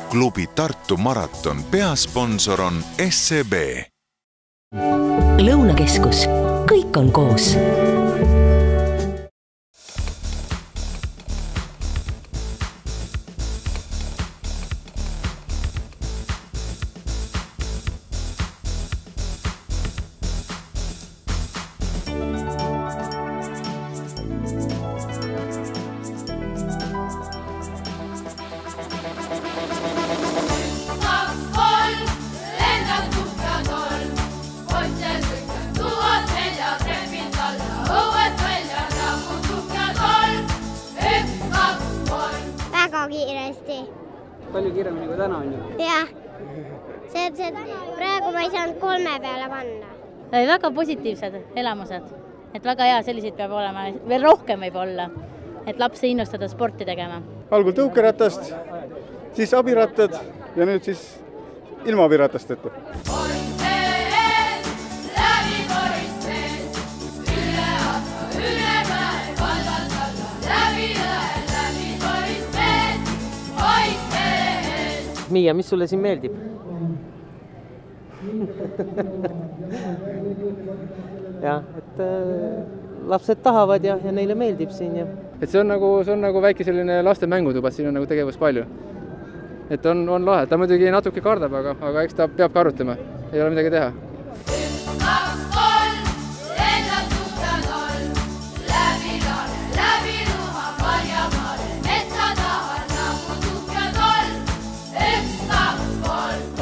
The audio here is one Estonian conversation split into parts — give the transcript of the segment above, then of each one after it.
Klubi Tartu maraton peasponsor on SEB. Lõunakeskus. Kõik on koos. Väga kiiresti. Palju kiiremini kui täna on ju? Jah. Praegu ma ei saanud 3 peale panna. Väga positiivsed elamused. Et väga hea, selliseid peab olema. Veel rohkem võib olla, et lapsi innustada sporti tegema. Algul tõukeratast, siis abirattad ja nüüd siis ilma abiratasteta. Miia, mis sulle siin meeldib? Jah, et lapsed tahavad ja neile meeldib siin. Ja. Et see on nagu väike selline laste mängutuba, siin on nagu tegevus palju. Et on lahe, ta muidugi natuke kardab, aga eks ta peab ka arutama, ei ole midagi teha.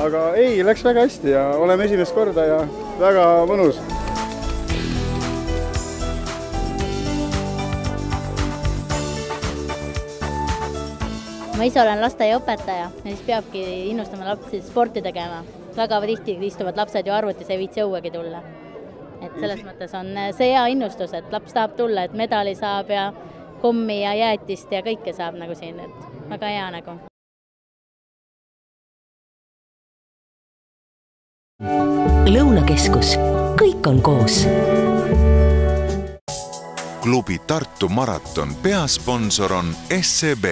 Aga ei, läks väga hästi ja oleme esimest korda ja väga mõnus. Ma ise olen lasteaiaõpetaja ja siis peabki innustama lapsi sporti tegema. Väga tihti istuvad lapsed ju arvutis ei viitsi õuegi tulla. Et selles mõttes on see hea innustus, et laps tahab tulla, et medali saab ja kommi ja jäätist ja kõike saab nagu siin. Et väga hea nagu. Lõunakeskus. Kõik on koos. Klubi Tartu maraton peasponsor on SEB.